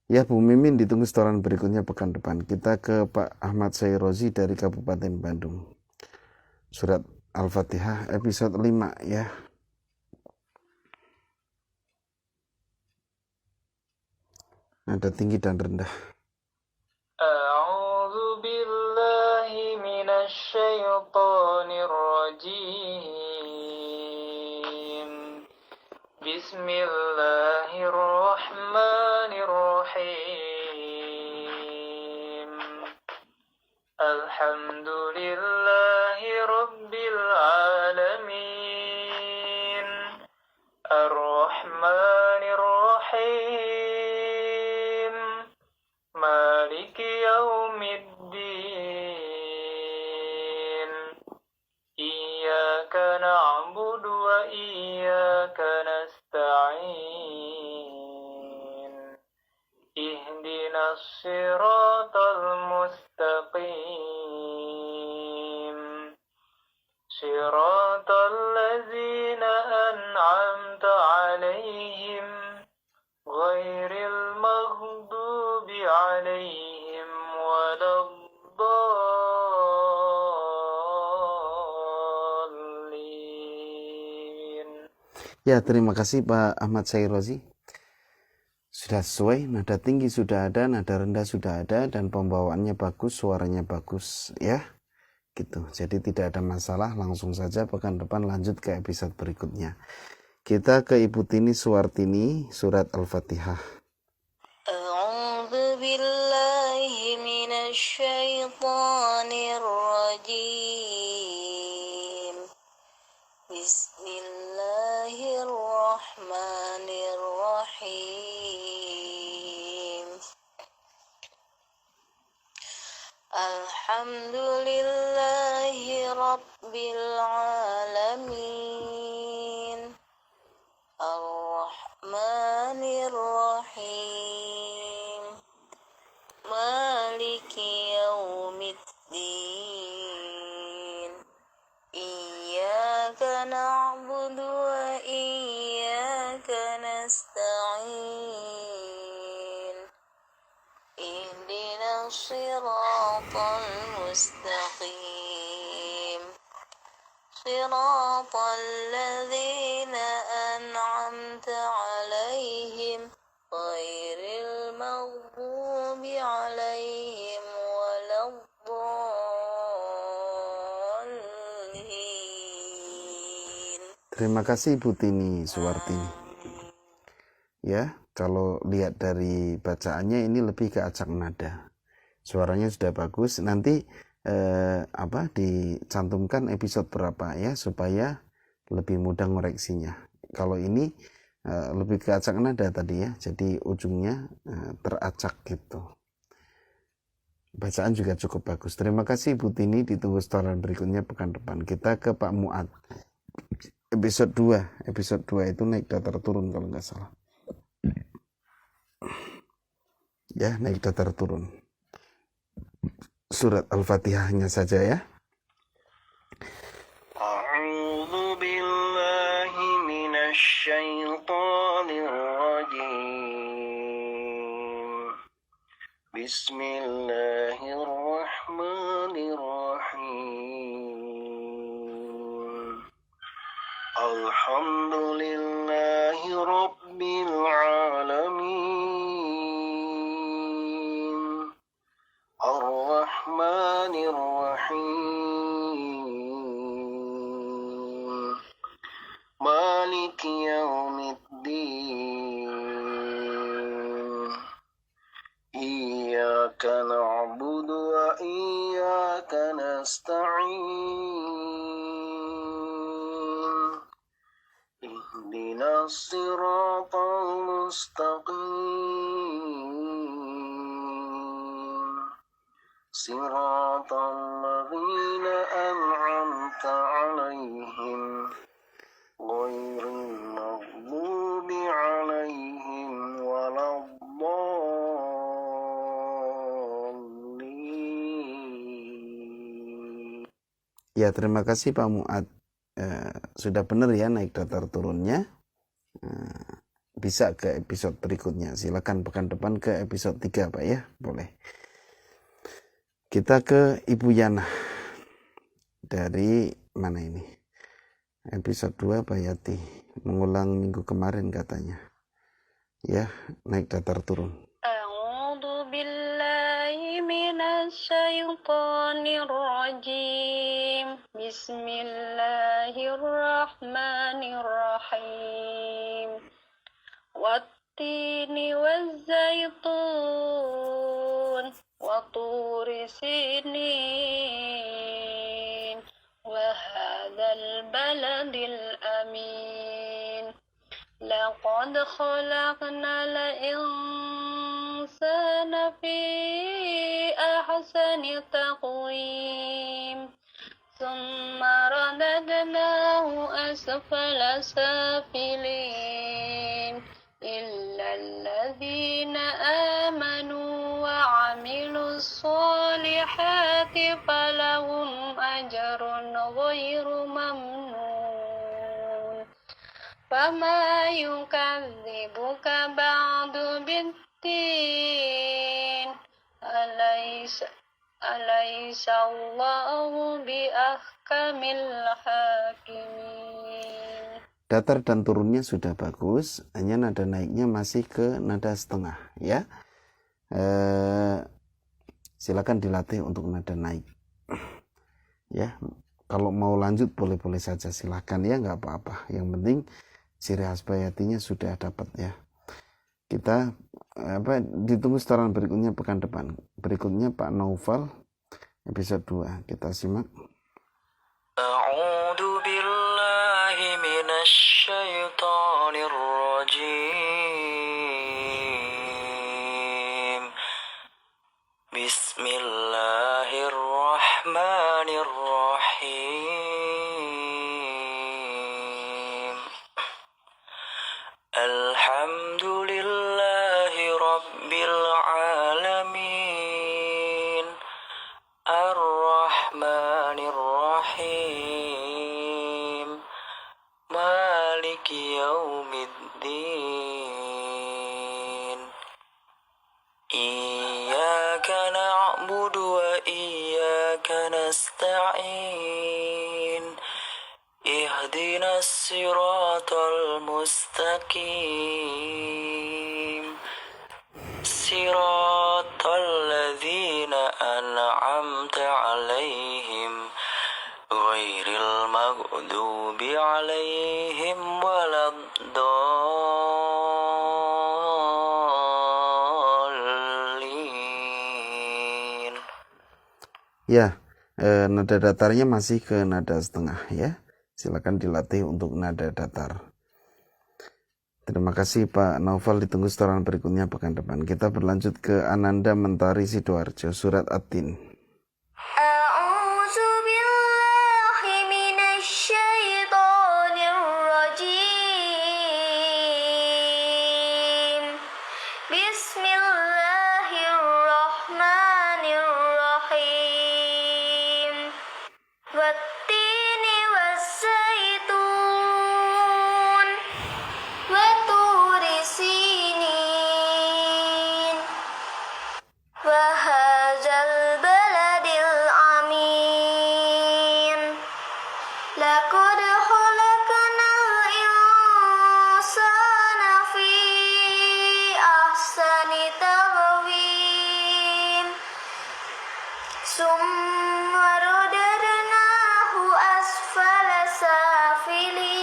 Ya Bu Mimin, ditunggu setoran berikutnya pekan depan. Kita ke Pak Ahmad Sayrozi dari Kabupaten Bandung. Surat Al-Fatihah episode 5 ya. Nada tinggi dan rendah. A'udzu billahi minasy syaithanir rajim. Bismillahirrahmanirrahim. Alhamdulillahi rabbil alamin. Ar-Rahmanir Rahim. Maliki yaumiddin. Iyyaka na'budu wa iyyaka nasta'in. Ihdinas siratal mustaqim. Siratal ladzina an'amta 'alaihim ghairil maghdubi 'alaihim waladdallin. Ya, terima kasih Pak Ahmad Sayrozi. Sudah sesuai, nada tinggi sudah ada, nada rendah sudah ada, dan pembawaannya bagus, suaranya bagus ya. Gitu. Jadi tidak ada masalah, langsung saja pekan depan lanjut ke episode berikutnya. Kita ke Ibu Tini Suwartini, surat Al-Fatihah. A'udzu billahi minasy syaithanir rajim. Bismillahirrahmanirrahim. Alhamdulillahi rabbil alamin. Ar-Rahmanir Rahim. Maliki yaumiddin. Iyyaka na'budu wa iyyaka nasta'in. Ihdinas siratal mustaqim. Siratal ladzina an'amta 'alaihim ghairil maghdubi 'alaihim waladdallin. Terima kasih Ibu Tini Suwartini. Ya, kalau lihat dari bacaannya ini lebih ke acak nada. Suaranya sudah bagus. Nanti dicantumkan episode berapa ya, supaya lebih mudah ngoreksinya. Kalau ini lebih ke acak nada tadi ya, jadi ujungnya teracak gitu. Bacaan juga cukup bagus. Terima kasih Ibu Tini, ditunggu setoran berikutnya pekan depan. Kita ke Pak Muad. Episode 2. Episode 2 itu naik datar turun kalau nggak salah. Ya, naik datar turun. Surat Al-Fatihahnya saja ya. أعوذ بالله من الشيطان الرجيم بسم الله الرحمن الرحيم الحمد لله رب العالمين الرحمن الرحيم مالك يوم الدين إياك نعبد وإياك نستعين اهدنا الصراط المستقيم صراط الذين أنعمت عليهم غير المغضوب عليهم ولا الضالين. Ya, terima kasih Pak Muad. Sudah benar ya naik datar turunnya. Bisa ke episode berikutnya. Silakan pekan depan ke episode 3 Pak ya. Boleh. Kita ke Ibu Yana. Dari mana ini? Episode 2 Pak Yati. Mengulang minggu kemarin katanya. Ya, naik datar turun. A'udzu billahi minasyaitonir rajim. Bismillahirrahmanirrahim. Wattini wazzaitun wa turi sinin wa hadzal baladil amin. Laqad khalaqnal insana fi ahsani taqwim. Thumma radadnahu asfala safilin. إلا الذين آمنوا وعملوا الصالحات فلهم أجر غير ممنون فما يكذبك بعد بالدين أليس الله بأحكم الحاكمين. Datar dan turunnya sudah bagus, hanya nada naiknya masih ke nada setengah ya. Silakan dilatih untuk nada naik. Ya, kalau mau lanjut boleh-boleh saja silakan ya, nggak apa-apa. Yang penting ciri khas bayatinya sudah dapat ya. Kita ditunggu setoran berikutnya pekan depan. Berikutnya Pak Naufal episode 2. Kita simak. أعوذ بالله من الشيطان الرجيم بسم الله الرحمن الرحيم الحمد لله رب العالمين الرحمن الرحيم مالك يوم الدين إياك نعبد وإياك نستعين اهدنا الصراط المستقيم صراط الذين أنعمت عليهم غير المغضوب عليهم ولا الضالين. Ya, nada datarnya masih ke nada setengah ya. Silakan dilatih untuk nada datar. Terima kasih Pak Naufal, ditunggu setoran berikutnya pekan depan. Kita berlanjut ke Ananda Mentari Sidoarjo, surat At-Tin. أعوذ بالله من الشيطان الرجيم بسم الله الرحمن الرحيم والتين ولقد خلقنا الإنسان في أحسن تقويم ثم رددناه أسفل سافلين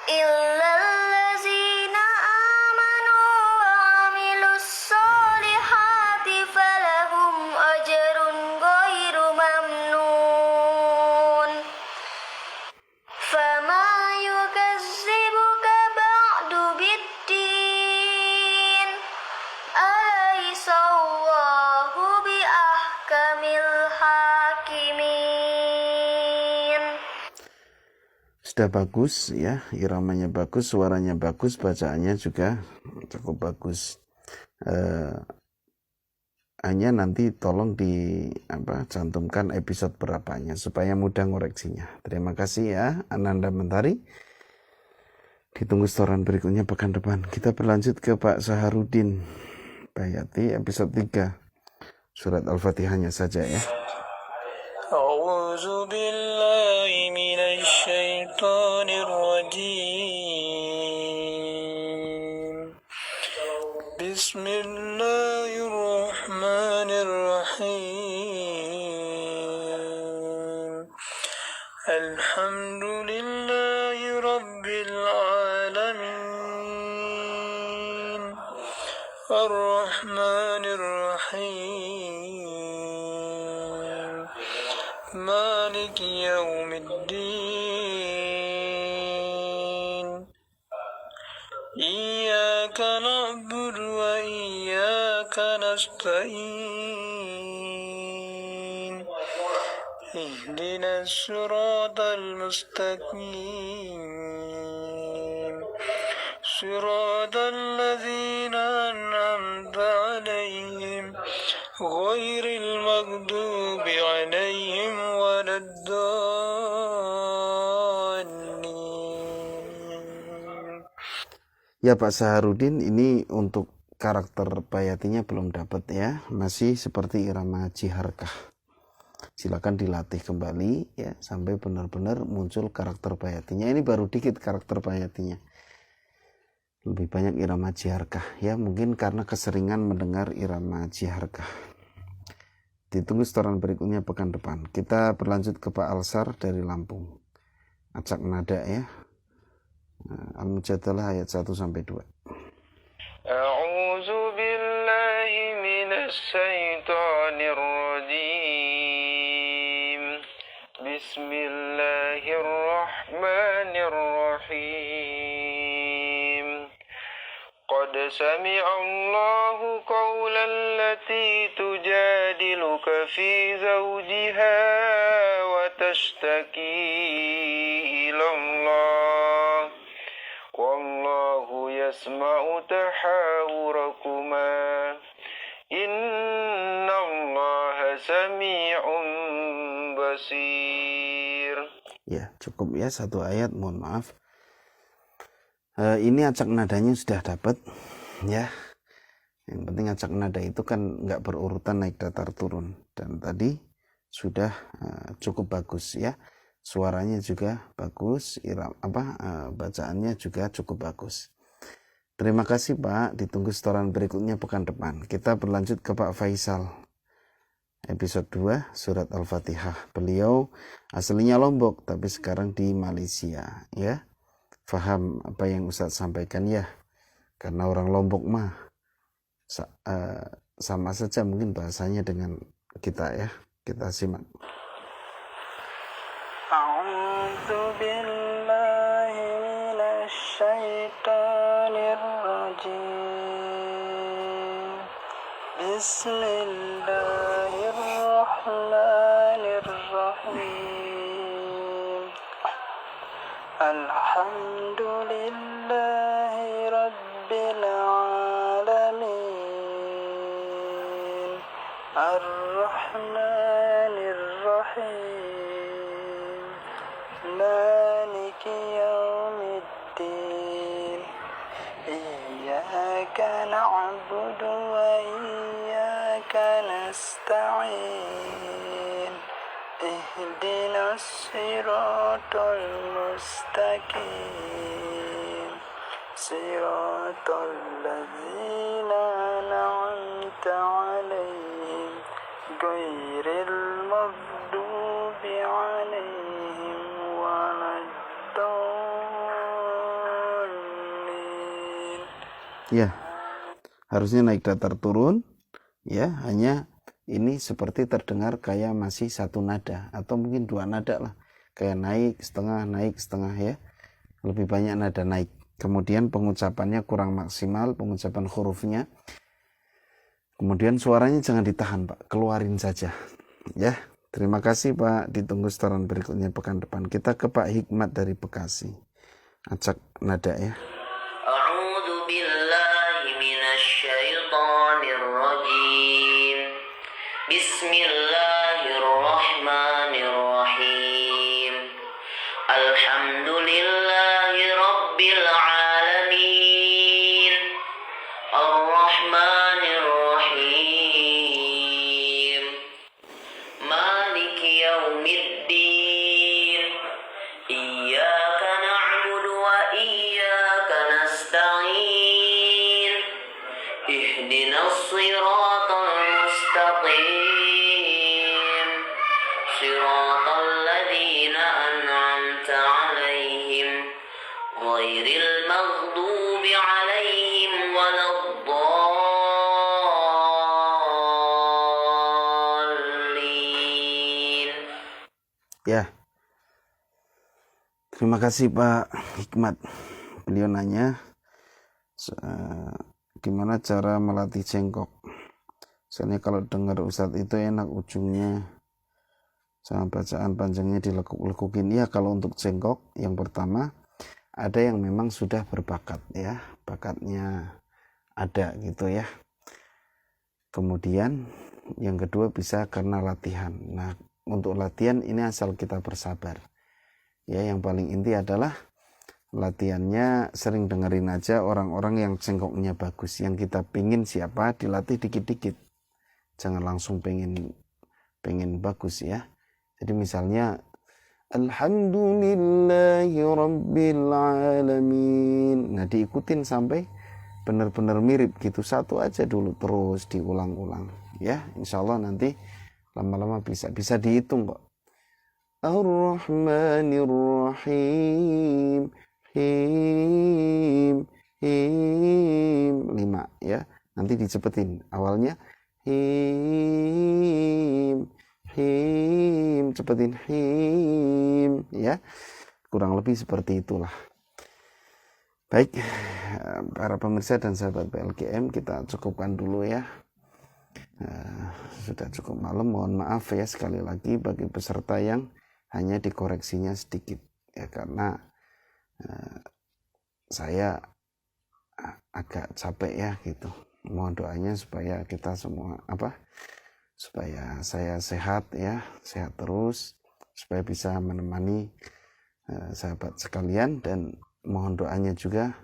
إلا الذين آمنوا وعملوا الصالحات فلهم أجر غير ممنون فما يكذبك بعد بالدين أليس الله بأحكم الحاكمين. Sudah bagus ya, iramanya bagus, suaranya bagus, bacaannya juga cukup bagus. Hanya nanti tolong cantumkan episode berapanya supaya mudah ngoreksinya. Terima kasih ya Ananda Mentari. Ditunggu setoran berikutnya pekan depan. Kita berlanjut ke Pak Saharudin Bayati episode 3 surat Al-Fatihahnya saja ya. أعوذ بالله من الشيطان الرجيم بسم الله الرحمن الرحيم الحمد لله رب العالمين الرحمن الرحيم مالك يوم الدين إياك نعبد وإياك نستعين اهدنا الصراط المستقيم صراط الذين أنعمت عليهم غير المغضوب عليهم ولا الضالين. Ya Pak Saharudin, ini untuk karakter bayatinya belum dapat ya, masih seperti irama jiharkah. Silakan dilatih kembali ya sampai benar-benar muncul karakter bayatinya. Ini baru dikit karakter bayatinya. Lebih banyak irama jiharkah ya, mungkin karena keseringan mendengar irama jiharkah. Ditunggu setoran berikutnya pekan depan. Kita berlanjut ke Pak Alsar dari Lampung. Acak nada ya. Al-Mujadalah ayat 1 sampai 2. أعوذ بالله من الشيطان الرجيم بسم الله الرحمن الرحيم قد سمع الله قول التي تجادلك في زوجها وتشتكي إلى الله والله يسمع تحاوركما إن الله سميع بصير. Ya, cukup ya satu ayat, mohon maaf. Ini acak nadanya sudah dapat ya. Yang penting acak nada itu kan nggak berurutan naik datar turun, dan tadi sudah cukup bagus ya. Suaranya juga bagus, bacaannya juga cukup bagus. Terima kasih Pak, ditunggu setoran berikutnya pekan depan. Kita berlanjut ke Pak Faisal. Episode 2 surat Al-Fatihah. Beliau aslinya Lombok tapi sekarang di Malaysia ya. Faham apa yang Ustadz sampaikan ya? Karena orang Lombok mah sama saja mungkin bahasanya dengan kita ya. Kita simak. أعوذ بالله من الشيطان الرجيم بسم الله الرحمن الرحيم الحمد لله رب العالمين الرحمن الرحيم مالك يوم الدين إياك نعبد وإياك نستعين اهدنا الصراط المستقيم صراط الذين أنعمت عليهم غير المغضوب عليهم ولا الضالين. Ya, harusnya naik datar turun, ya, hanya ini seperti terdengar kayak masih satu nada atau mungkin dua nada lah, kayak naik setengah ya, lebih banyak nada naik. Kemudian pengucapannya kurang maksimal, pengucapan hurufnya. Kemudian suaranya jangan ditahan Pak, keluarin saja ya. Terima kasih Pak, ditunggu setoran berikutnya pekan depan. Kita ke Pak Hikmat dari Bekasi, acak nada ya. A'udzu billahi minasyaitonir rajim. Bismillahirrahmanirrahim. Alhamdulillahi rabbil alamin. Ar-Rahmanir Rahim. Maliki yaumiddin. Iyyaka na'budu wa iyyaka nasta'in. Ihdinas siratal mustaqim. Siratal ladzina an'amta 'alaihim ghairil maghdubi 'alaihim waladdallin. Ya, terima kasih Pak Hikmat. Beliau nanya gimana cara melatih cengkok. Soalnya kalau dengar Ustadz itu enak ujungnya sama bacaan panjangnya dilekuk-lekukin. Ya, kalau untuk cengkok yang pertama ada yang memang sudah berbakat ya, bakatnya ada gitu ya. Kemudian yang kedua bisa karena latihan. Nah, untuk latihan ini asal kita bersabar. Ya, yang paling inti adalah latihannya sering dengerin aja orang-orang yang cengkoknya bagus. Yang kita pingin siapa, dilatih dikit-dikit. Jangan langsung pengen bagus ya. Jadi misalnya Alhamdulillahi Rabbil Alamin. Nah, diikutin sampai benar-benar mirip gitu. Satu aja dulu, terus diulang-ulang ya. Insya Allah nanti lama-lama bisa dihitung kok. Ar-Rahmanir Rahim. Him 5 ya. Nanti dicepetin. Awalnya him, cepetin him ya. Kurang lebih seperti itulah. Baik, para pemirsa dan sahabat PLGM, kita cukupkan dulu ya. Sudah cukup malam, mohon maaf ya sekali lagi bagi peserta yang hanya dikoreksinya sedikit ya, karena saya agak capek ya gitu. Mohon doanya supaya kita semua supaya saya sehat ya, sehat terus, supaya bisa menemani sahabat sekalian, dan mohon doanya juga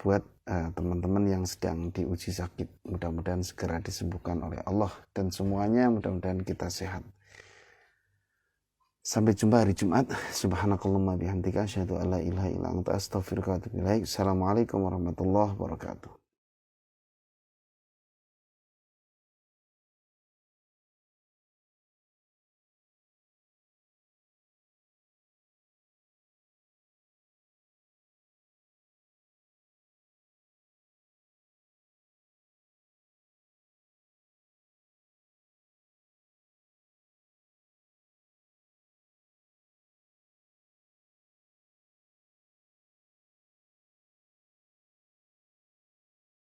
buat teman-teman yang sedang diuji sakit. Mudah-mudahan segera disembuhkan oleh Allah, dan semuanya mudah-mudahan kita sehat. Sampai jumpa hari Jumat. Subhanakallahumma bihamdika asyhadu an la ilaha illa anta astaghfiruka wa atubu ilaik. Assalamualaikum warahmatullahi wabarakatuh.